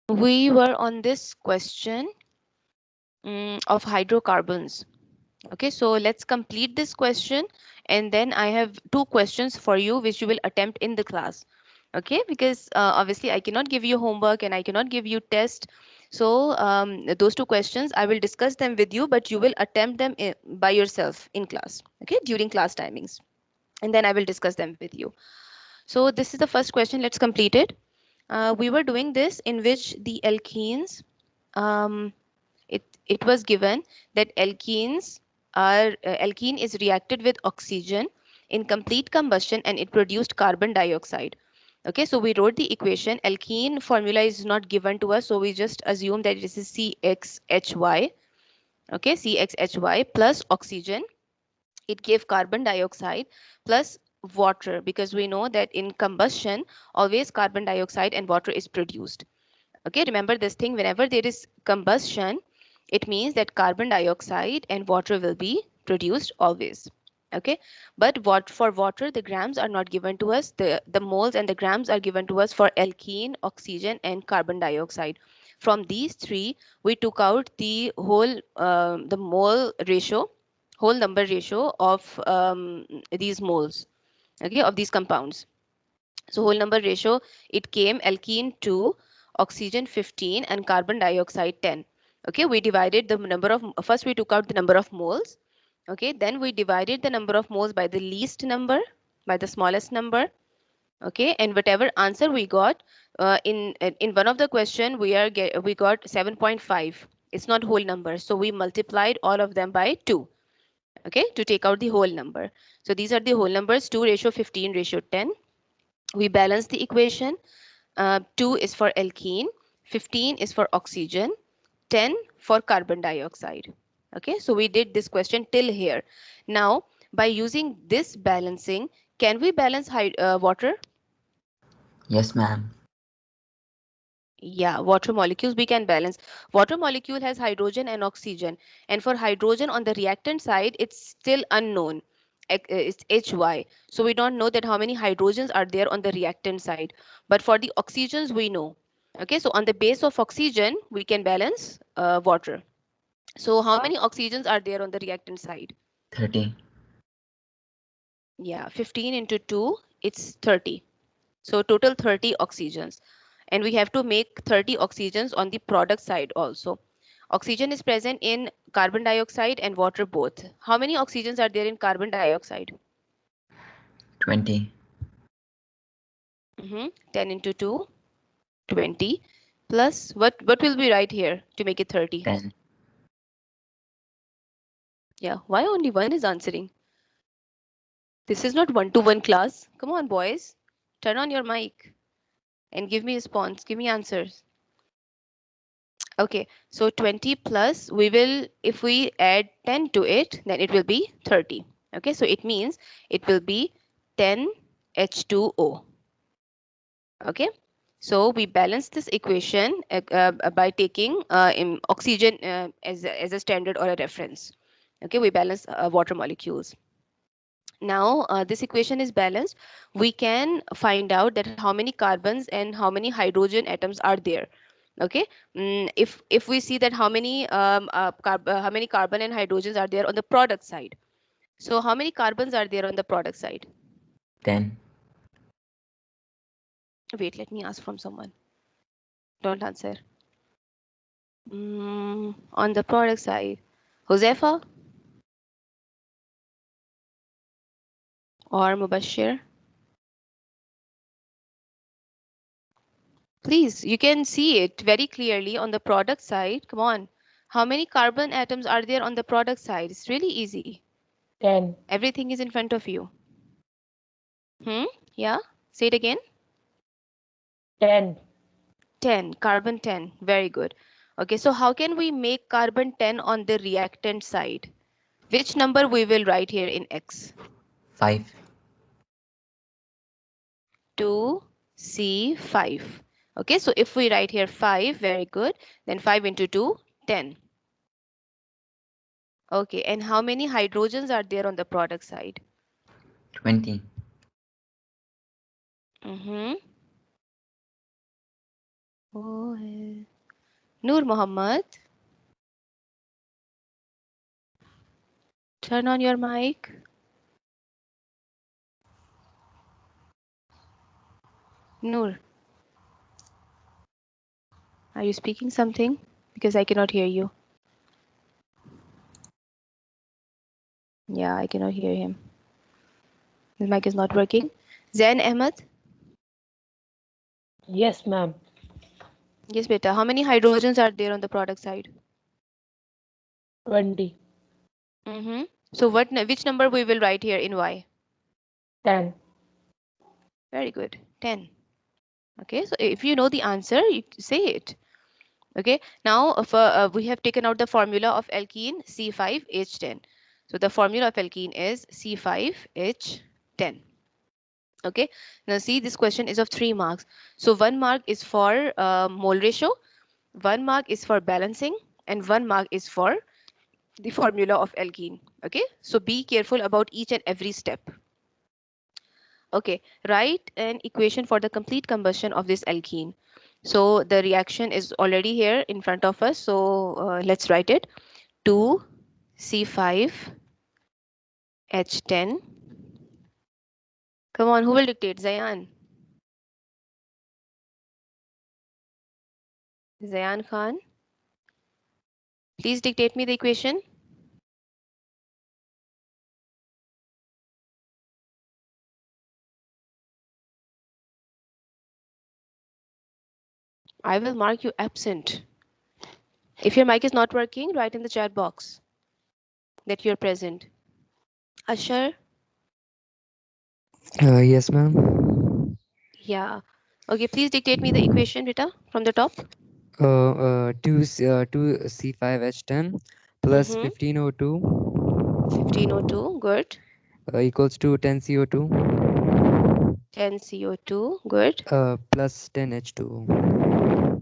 We were on this question of hydrocarbons. Okay, so let's complete this question, and then I have two questions for you which you will attempt in the class. Okay, because obviously I cannot give you homework and I cannot give you test. So those two questions I will discuss them with you, but you will attempt them by yourself in class. Okay, during class timings, and then I will discuss them with you. So this is the first question. Let's complete it. We were doing this in which the alkenes. Um, it was given that alkene is reacted with oxygen in complete combustion and it produced carbon dioxide. Okay, so we wrote the equation. Alkene formula is not given to us, so we just assume that this is CXHY. Okay, CXHY plus oxygen, it gave carbon dioxide plus water, because we know that in combustion always carbon dioxide and water is produced. Okay, remember this thing, whenever there is combustion, it means that carbon dioxide and water will be produced always. Okay, but what for water, the grams are not given to us. The moles and the grams are given to us for alkene, oxygen, and carbon dioxide. From these three, we took out the the mole ratio, whole number ratio of these moles, okay, of these compounds. So whole number ratio, it came alkene 2, oxygen 15, and carbon dioxide 10. Okay, we divided the number of, first we took out the number of moles. Okay, then we divided the number of moles by the least number, by the smallest number. Okay, and whatever answer we got, in one of the question we got 7.5. It's not whole number, so we multiplied all of them by 2. Okay, to take out the whole number. So these are the whole numbers: 2 ratio 15 ratio 10. We balance the equation. 2 is for alkene, 15 is for oxygen, 10 for carbon dioxide. Okay, so we did this question till here. Now, by using this balancing, can we balance water? Yes, ma'am. Yeah, water molecules we can balance. Water molecule has hydrogen and oxygen. And for hydrogen on the reactant side, it's still unknown. It's HY. So we don't know that how many hydrogens are there on the reactant side. But for the oxygens, we know. Okay, so on the base of oxygen, we can balance water. So how many oxygens are there on the reactant side? 30. Yeah, 15 into 2, it's 30. So total 30 oxygens. And we have to make 30 oxygens on the product side also. Oxygen is present in carbon dioxide and water both. How many oxygens are there in carbon dioxide? 20. 10 into 2, 20. Plus, what will be right here to make it 30? 10. Yeah, why only one is answering? This is not one-to-one class. Come on, boys. Turn on your mic and give me response. Give me answers. Okay, so 20 plus, we will, if we add 10 to it, then it will be 30. Okay, so it means it will be 10 H2O. Okay, so we balance this equation by taking oxygen as a standard or a reference. Okay, we balance water molecules. Now this equation is balanced. We can find out that how many carbons and how many hydrogen atoms are there. Okay, if we see that how many carbon and hydrogens are there on the product side. So how many carbons are there on the product side? 10. Wait, let me ask from someone. Don't answer. On the product side, Josefa or Mubashir? Please, you can see it very clearly on the product side. Come on. How many carbon atoms are there on the product side? It's really easy. 10. Everything is in front of you. Yeah? Say it again. 10. 10. Carbon 10. Very good. Okay, so how can we make carbon 10 on the reactant side? Which number we will write here in X? 5. 2C5. Okay, so if we write here 5, very good. Then 5 into 2, 10. Okay, and how many hydrogens are there on the product side? 20. Mm-hmm. Oh, Noor Muhammad, turn on your mic. Noor, are you speaking something? Because I cannot hear you. Yeah, I cannot hear him. His mic is not working. Zain Ahmed? Yes, ma'am. Yes, beta. How many hydrogens are there on the product side? 20. Mm-hmm. So which number we will write here in Y? 10. Very good. 10. Okay, so if you know the answer, you say it. Okay, now we have taken out the formula of alkene C5H10. So the formula of alkene is C5H10. Okay, now see, this question is of 3 marks. So 1 mark is for mole ratio, 1 mark is for balancing, and 1 mark is for the formula of alkene. Okay, so be careful about each and every step. Okay, write an equation for the complete combustion of this alkene. So the reaction is already here in front of us. So let's write it. 2C5H10. Come on, who will dictate? Zayan. Zayan Khan. Please dictate me the equation. I will mark you absent. If your mic is not working, write in the chat box that you're present. Ashar? Yes, ma'am. Yeah. Okay, please dictate me the equation, Rita, from the top. 2 C5H10 plus Mm-hmm. 15O2 15O2, good. equals to 10 CO2 10 CO2, good. plus 10 H2O.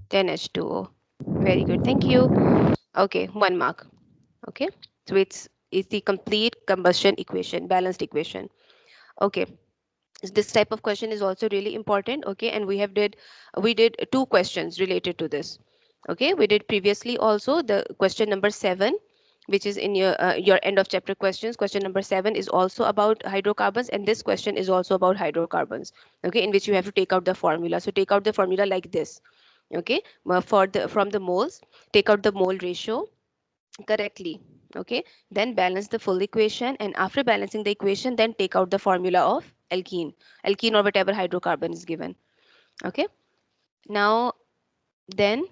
10 H2O. Very good. Thank you. Okay, 1 mark. Okay, so it's the complete combustion equation, balanced equation. Okay, this type of question is also really important. Okay, and we did 2 questions related to this. Okay, we did previously also the question number 7, which is in your end of chapter questions. Question number 7 is also about hydrocarbons, and this question is also about hydrocarbons. Okay, in which you have to take out the formula. So take out the formula like this. Okay, from the moles, take out the mole ratio correctly. Okay, then balance the full equation, and after balancing the equation, then take out the formula of alkene or whatever hydrocarbon is given. Okay, now then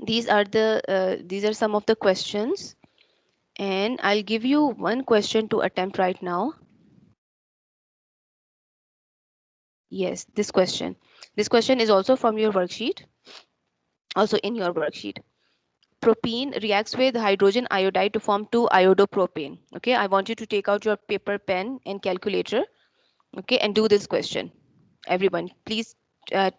these are some of the questions, and I'll give you one question to attempt right now. Yes, this question is also from your worksheet, also in your worksheet. Propene reacts with hydrogen iodide to form 2-iodopropane. Okay, I want you to take out your paper, pen, and calculator. Okay, and do this question. Everyone, please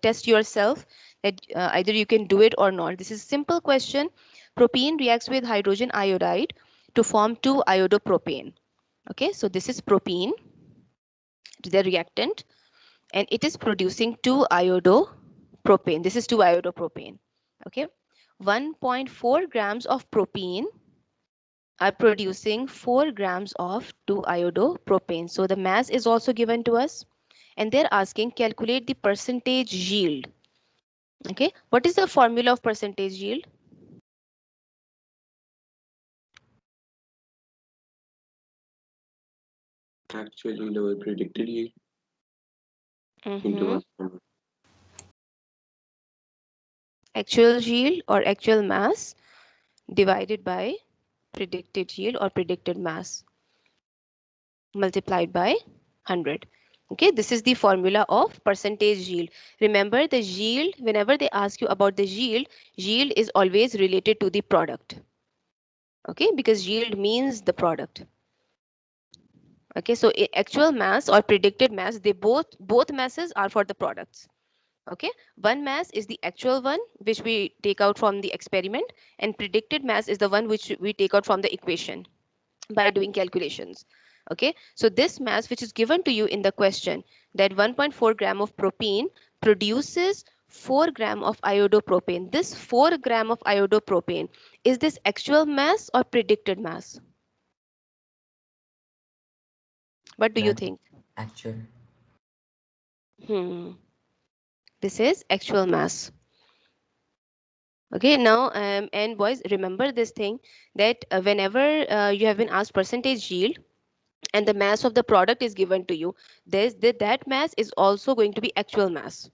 test yourself that either you can do it or not. This is a simple question. Propene reacts with hydrogen iodide to form 2-iodopropane. Okay, so this is propene, the reactant, and it is producing 2-iodopropane. This is 2-iodopropane. Okay, 1.4 grams of propene are producing 4 grams of 2-iodopropane. So the mass is also given to us, and they're asking calculate the percentage yield. Okay, what is the formula of percentage yield? Actually, lower predicted yield into Mm-hmm. 1. Actual yield or actual mass divided by predicted yield or predicted mass multiplied by 100. Okay, this is the formula of percentage yield. Remember, the yield, whenever they ask you about the yield is always related to the product. Okay, because yield means the product. Okay, so actual mass or predicted mass, they both masses are for the products. Okay, one mass is the actual one which we take out from the experiment, and predicted mass is the one which we take out from the equation by doing calculations. Okay, so this mass which is given to you in the question, that 1.4 gram of propene produces 4 gram of iodopropane. This 4 gram of iodopropane, is this actual mass or predicted mass? What do you That think? actual. This is actual mass. Okay, now and boys, remember this thing that whenever you have been asked percentage yield and the mass of the product is given to you, that mass is also going to be actual mass.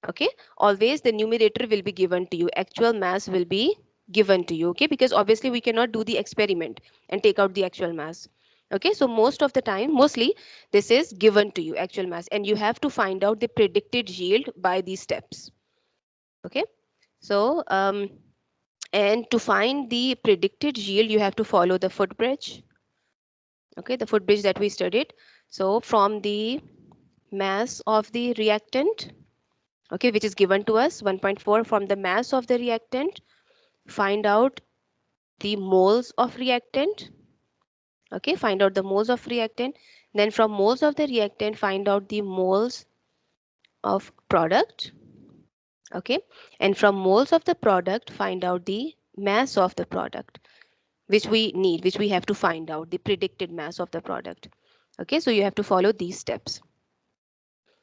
Okay, always the numerator will be given to you, actual mass will be given to you. Okay, because obviously we cannot do the experiment and take out the actual mass. Okay, so most of the time, mostly this is given to you, actual mass, and you have to find out the predicted yield by these steps. Okay, so and to find the predicted yield, you have to follow the footbridge. Okay, the footbridge that we studied. So from the mass of the reactant, okay, which is given to us 1.4, from the mass of the reactant, find out the moles of reactant. Okay, find out the moles of reactant. Then from moles of the reactant, find out the moles of product. Okay, and from moles of the product, find out the mass of the product, which we need, which we have to find out the predicted mass of the product. Okay, so you have to follow these steps.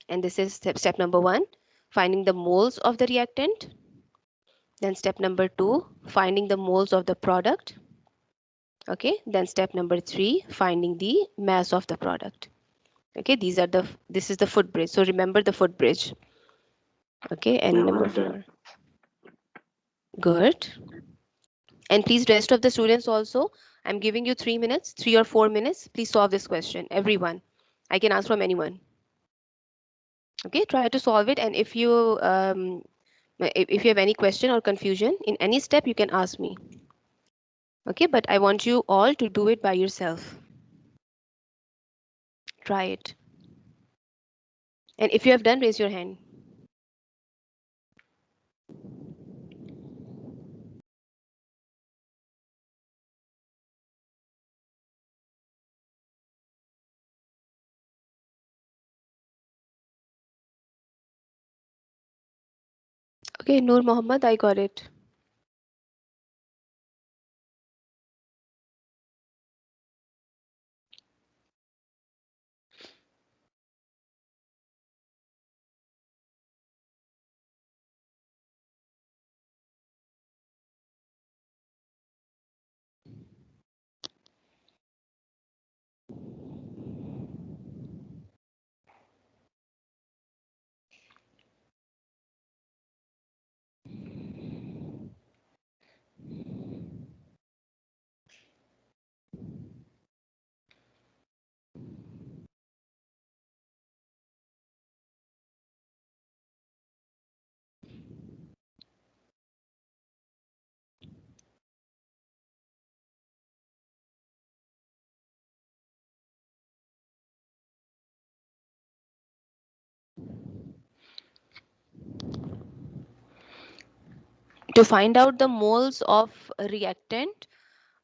And this is step number 1, finding the moles of the reactant. Then step number 2, finding the moles of the product. Okay, then step number 3, finding the mass of the product. Okay, this is the footbridge. So remember the footbridge. Okay, and Yeah, number got that. 4. Good. And please, rest of the students also, I'm giving you 3 minutes, 3 or 4 minutes. Please solve this question, everyone. I can ask from anyone. Okay, try to solve it. And if you have any question or confusion in any step, you can ask me. Okay, but I want you all to do it by yourself. Try it. And if you have done, raise your hand. Okay, Noor Mohammed, I got it. To find out the moles of reactant,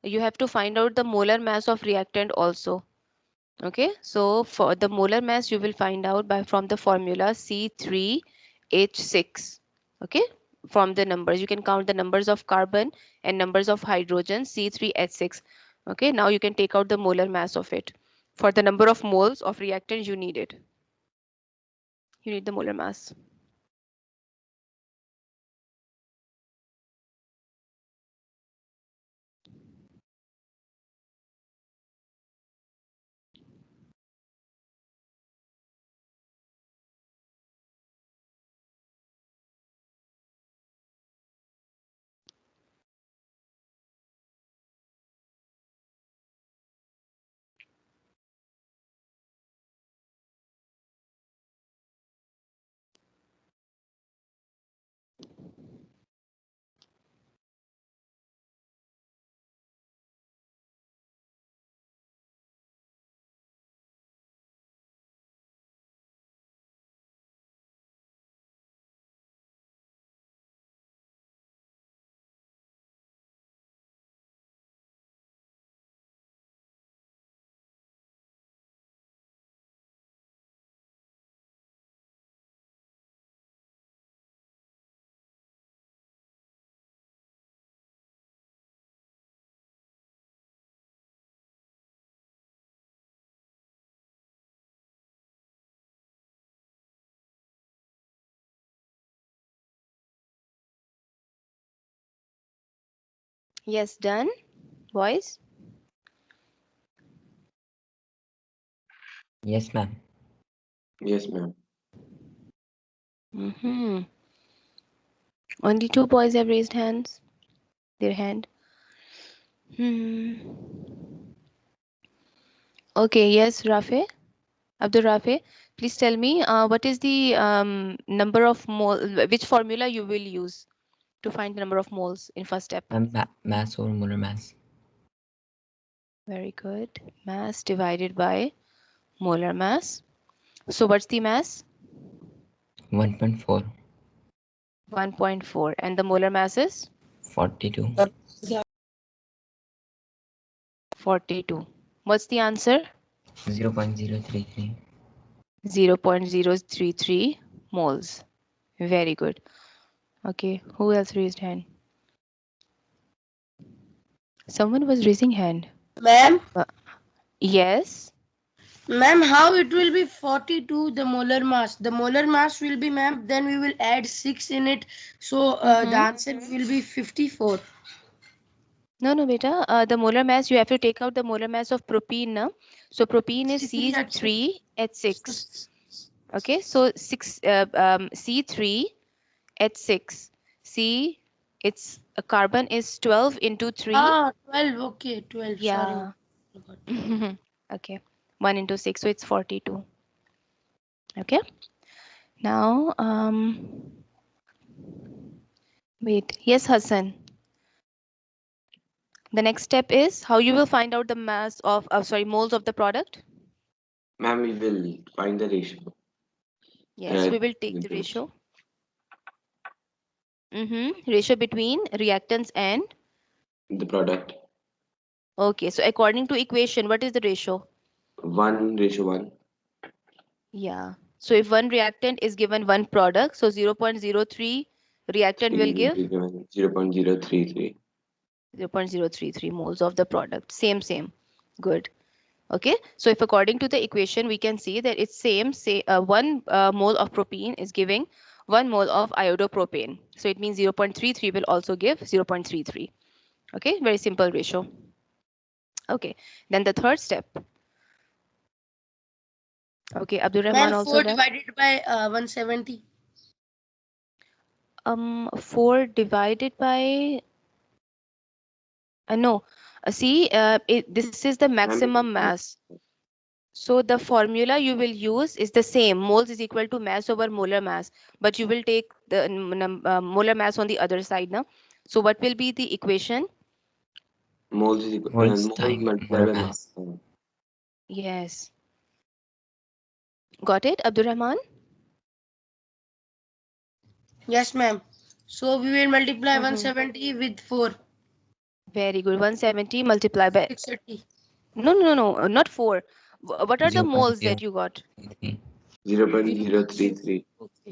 you have to find out the molar mass of reactant also. Okay, so for the molar mass, you will find out from the formula C3H6. Okay, from the numbers, you can count the numbers of carbon and numbers of hydrogen, C3H6. Okay, now you can take out the molar mass of it. For the number of moles of reactant, you need it. You need the molar mass. Yes, done, boys. Yes, ma'am. Yes, ma'am. Only 2 boys have raised their hand. Okay, yes, Rafe. Abdul Rafe, please tell me what is the number of mole, which formula you will use to find the number of moles in first step? Mass over molar mass. Very good. Mass divided by molar mass. So what's the mass? 1.4. 1.4. And the molar mass is? 42. 42. What's the answer? 0.033. 0.033 moles. Very good. Okay, who else raised hand? Someone was raising hand. Ma'am, Yes. ma'am, how it will be 42 the molar mass? The molar mass will be, ma'am, then we will add 6 in it. So the answer will be 54. No, beta. The molar mass, you have to take out the molar mass of propene now. So propene is C3H6. Okay, so 6 C3H6. C, its a carbon is 12 into 3. Ah, 12. Okay, 12. Yeah. Sorry. Okay. 1 into 6, so it's 42. Okay. Now, wait. Yes, Hassan. The next step is how you will find out the mass of, moles of the product. Ma'am, we will find the ratio. Yes, we will take the ratio. Ratio between reactants and the product. Okay, so according to equation, what is the ratio? 1:1. Yeah. So if one reactant is given one product, so 0.03 reactant will give 0.033. 0.033 moles of the product. Same. Good. Okay. So if according to the equation, we can see that it's same, say 1 mole of propene is giving 1 mole of iodopropane. So it means 0.33 will also give 0.33. Okay. Very simple ratio. Okay. Then the third step. Okay. Abdul Rahman Ma'am, also 4 done. divided by 170. 4 divided by no. See, this is the maximum mass. So the formula you will use is the same. Moles is equal to mass over molar mass, but you will take the molar mass on the other side now. So what will be the equation? Moles is equal Moles moles times multiplied molar by mass. mass. Yes. Got it, Abdul Rahman? Yes, ma'am. So we will multiply 170 with 4. Very good. 170 multiplied by 630. no, not 4. What are the moles that you got? 0.033.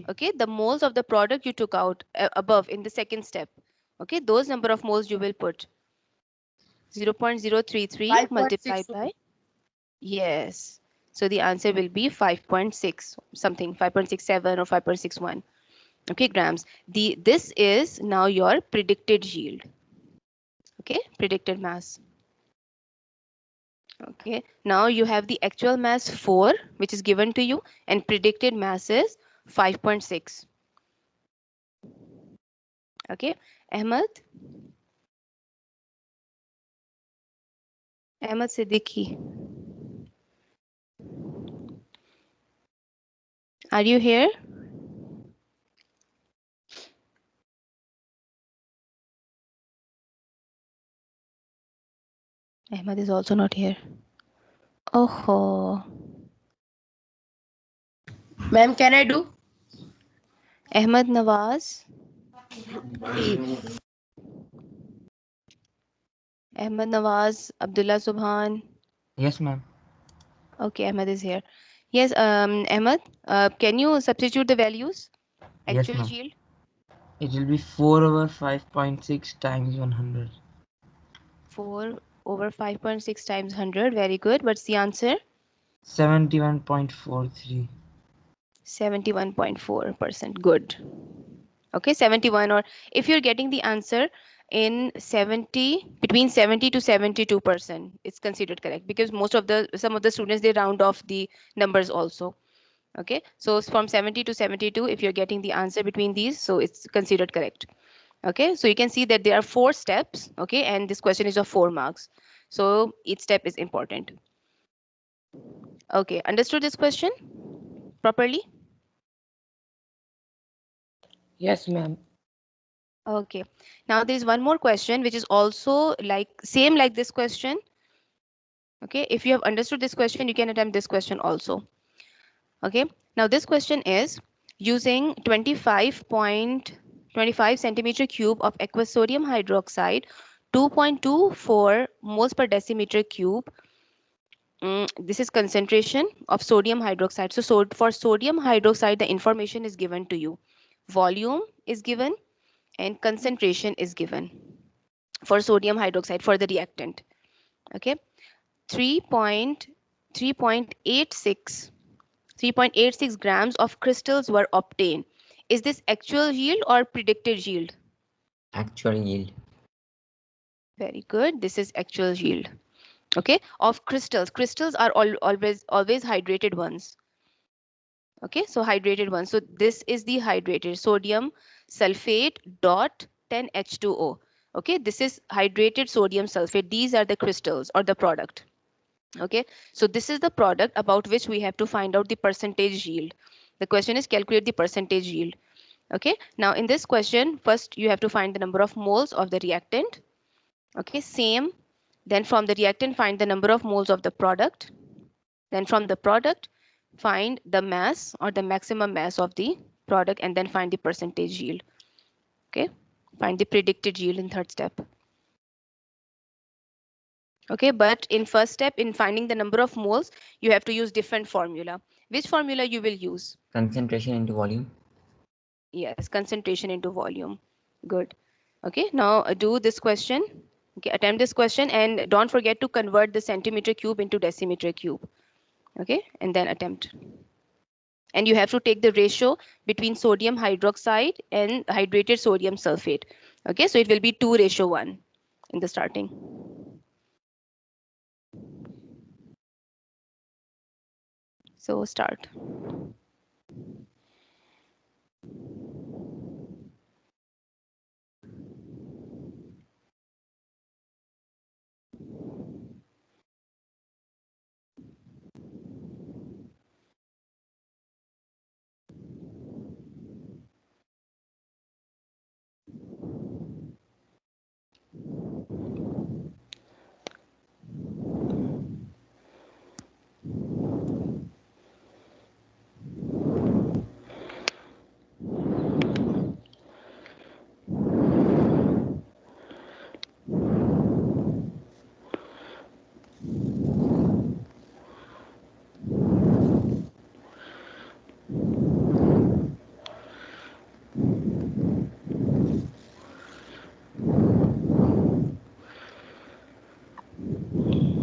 Okay, the moles of the product you took out above in the second step. Okay, those number of moles you will put 0.033 multiplied by yes. So the answer will be 5.6 something, 5.67 or 5.61. Okay, grams. This is now your predicted yield. Okay, predicted mass. Okay, now you have the actual mass 4, which is given to you, and predicted mass is 5.6. Okay, Ahmed Siddiqui. Are you here? Ahmed is also not here. Oh. Ma'am, can I do? Ahmed Nawaz. Ahmed Nawaz, Abdullah Subhan. Yes, ma'am. Okay, Ahmed is here. Yes, Ahmed, can you substitute the values? Yes, Actual ma'am. yield? It will be 4 over 5.6 times 100. 4 over 5.6 times 100. Very good. What's the answer? 71.43. 71.4%. Good. Okay, 71, or if you're getting the answer in 70, between 70 to 72%. It's considered correct because some of the students, they round off the numbers also. Okay, so from 70 to 72, if you're getting the answer between these, so it's considered correct. Okay, so you can see that there are 4 steps. Okay, and this question is of 4 marks. So each step is important. Okay, understood this question properly? Yes, ma'am. Okay, now there is one more question which is also like same like this question. Okay, if you have understood this question, you can attempt this question also. Okay, now this question is using 25.25 centimeter cube of aqueous sodium hydroxide, 2.24 moles per decimeter cube. This is concentration of sodium hydroxide. So for sodium hydroxide, the information is given to you. Volume is given and concentration is given for sodium hydroxide for the reactant. Okay, 3.86 grams of crystals were obtained. Is this actual yield or predicted yield? Actual yield. Very good. This is actual yield. Okay, of crystals. Crystals are always hydrated ones. Okay, so hydrated ones. So this is the hydrated sodium sulfate dot 10H2O. Okay, this is hydrated sodium sulfate. These are the crystals or the product. Okay, so this is the product about which we have to find out the percentage yield. The question is calculate the percentage yield. Okay, now in this question, first you have to find the number of moles of the reactant. Okay, same. Then from the reactant, find the number of moles of the product. Then from the product, find the mass or the maximum mass of the product, and then find the percentage yield. Okay, find the predicted yield in third step. Okay, but in first step, in finding the number of moles, you have to use different formula. Which formula you will use? Concentration into volume. Yes, concentration into volume. Good. Okay, now do this question. Okay, attempt this question and don't forget to convert the centimeter cube into decimeter cube. Okay, and then attempt. And you have to take the ratio between sodium hydroxide and hydrated sodium sulfate. Okay, so it will be 2:1 in the starting. So start.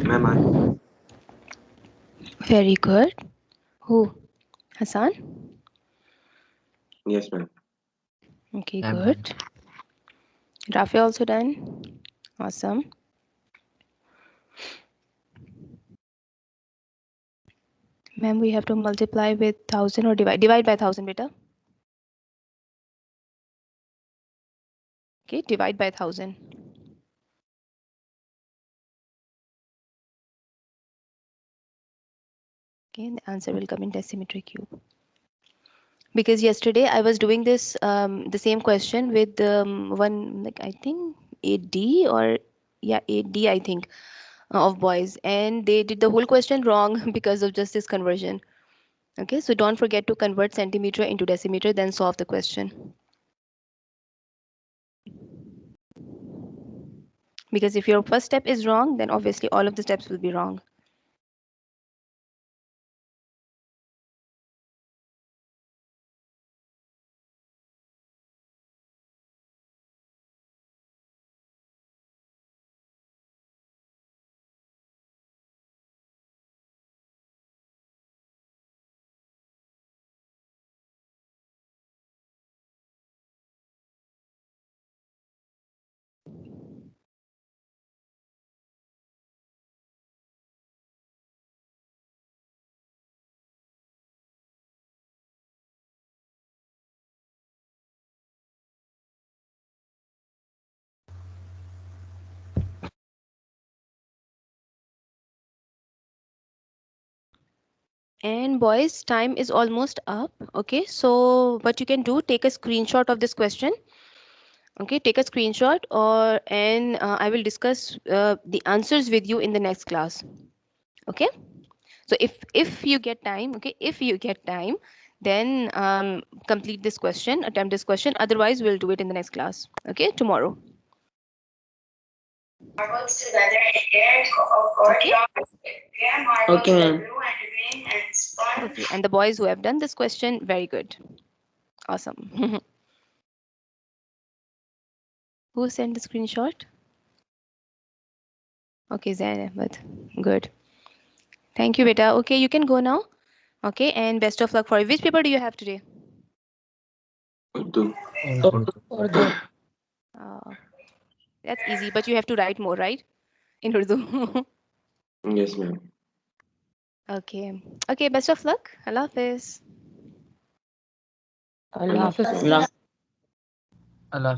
Ma'am, Very good. Who? Hassan? yes, ma'am. Okay, I'm good. Rafi also done. Awesome. Ma'am, we have to multiply with 1000 or divide by 1000, beta. Okay, divide by 1000. Okay, the answer will come in decimeter cube. Because yesterday I was doing this the same question with one, like I think 8D or yeah 8D I think of boys, and they did the whole question wrong because of just this conversion. Okay, so don't forget to convert centimeter into decimeter, then solve the question. Because if your first step is wrong, then obviously all of the steps will be wrong. And boys, time is almost up. Okay, so what you can do, take a screenshot of this question. Okay, take a screenshot, or and I will discuss the answers with you in the next class. Okay, so if you get time, okay, if you get time, then complete this question, attempt this question. Otherwise, we'll do it in the next class. Okay, tomorrow. Okay. Okay, ma'am. Okay, and the boys who have done this question, very good. Awesome. Who sent the screenshot? Okay, Zain Ahmed. Good. Thank you, beta. Okay, you can go now. Okay, and best of luck for you. Which paper do you have today? Urdu. Urdu. That's easy, but you have to write more, right? In Urdu. Yes, ma'am. Okay. Okay, best of luck. Allah Hafiz. Allah Hafiz. Allah